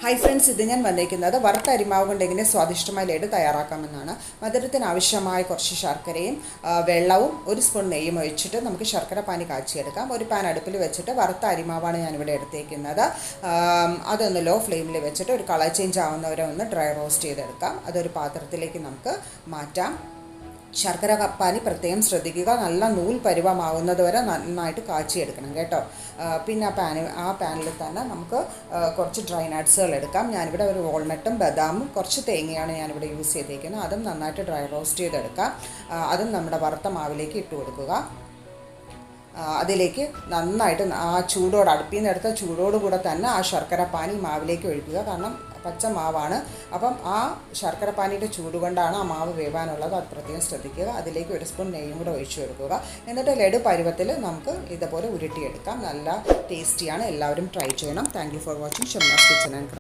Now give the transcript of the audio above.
Hi friends, ഇത് ഞാൻ വന്നിരിക്കുന്നത് വറുത്ത അരിമാവ് കൊണ്ട് എങ്ങനെ സ്വാദിഷ്ടമായ ലഡു തയ്യാറാക്കാമെന്നാണ്. മധുരത്തിന് ആവശ്യമായ കുറച്ച് ശർക്കരയും വെള്ളവും ഒരു സ്പൂൺ നെയ്യും ഒഴിച്ചിട്ട് നമുക്ക് ശർക്കര പാനി കാച്ചിയെടുക്കാം. ഒരു പാൻ അടുപ്പിൽ വെച്ചിട്ട് വറുത്ത അരിമാവാണ് ഞാനിവിടെ എടുത്തേക്കുന്നത്. അതൊന്ന് ലോ ഫ്ലെയിമിൽ വെച്ചിട്ട് ഒരു കളർ ചേഞ്ച് ആവുന്നവരെ ഒന്ന് ഡ്രൈ റോസ്റ്റ് ചെയ്തെടുക്കാം. അതൊരു പാത്രത്തിലേക്ക് നമുക്ക് മാറ്റാം. ശർക്കര പാനി പ്രത്യേകം ശ്രദ്ധിക്കുക. നല്ല നൂൽ പരുവമാവുന്നത് വരെ നന്നായിട്ട് കാച്ചിയെടുക്കണം കേട്ടോ. പിന്നെ ആ പാനിൽ തന്നെ നമുക്ക് കുറച്ച് ഡ്രൈ നട്ട്സുകൾ എടുക്കാം. ഞാനിവിടെ ഒരു വാൾനട്ടും ബദാമും കുറച്ച് തേങ്ങയാണ് ഞാനിവിടെ യൂസ് ചെയ്തേക്കുന്നത്. അതും നന്നായിട്ട് ഡ്രൈ റോസ്റ്റ് ചെയ്തെടുക്കാം. അതും നമ്മുടെ വറുത്ത മാവിലേക്ക് ഇട്ട് കൊടുക്കുക. അതിലേക്ക് നന്നായിട്ട് ആ ചൂടോട് അടുപ്പിൽ നിന്ന് എടുത്ത ചൂടോടുകൂടെ തന്നെ ആ ശർക്കര പാനി മാവിലേക്ക് ഒഴിക്കുക. കാരണം പച്ച മാവാണ്. അപ്പം ആ ശർക്കര പാനിയുടെ ചൂട് കൊണ്ടാണ് ആ മാവ് വേവാനുള്ളത്. അത് പ്രത്യേകം ശ്രദ്ധിക്കുക. അതിലേക്ക് ഒരു സ്പൂൺ നെയ്യും കൂടെ ഒഴിച്ചു കൊടുക്കുക. എന്നിട്ട് ലഡു പരുവത്തിൽ നമുക്ക് ഇതുപോലെ ഉരുട്ടിയെടുക്കാം. നല്ല ടേസ്റ്റിയാണ്. എല്ലാവരും ട്രൈ ചെയ്യണം. Thank you for watching Shamnas kitchen and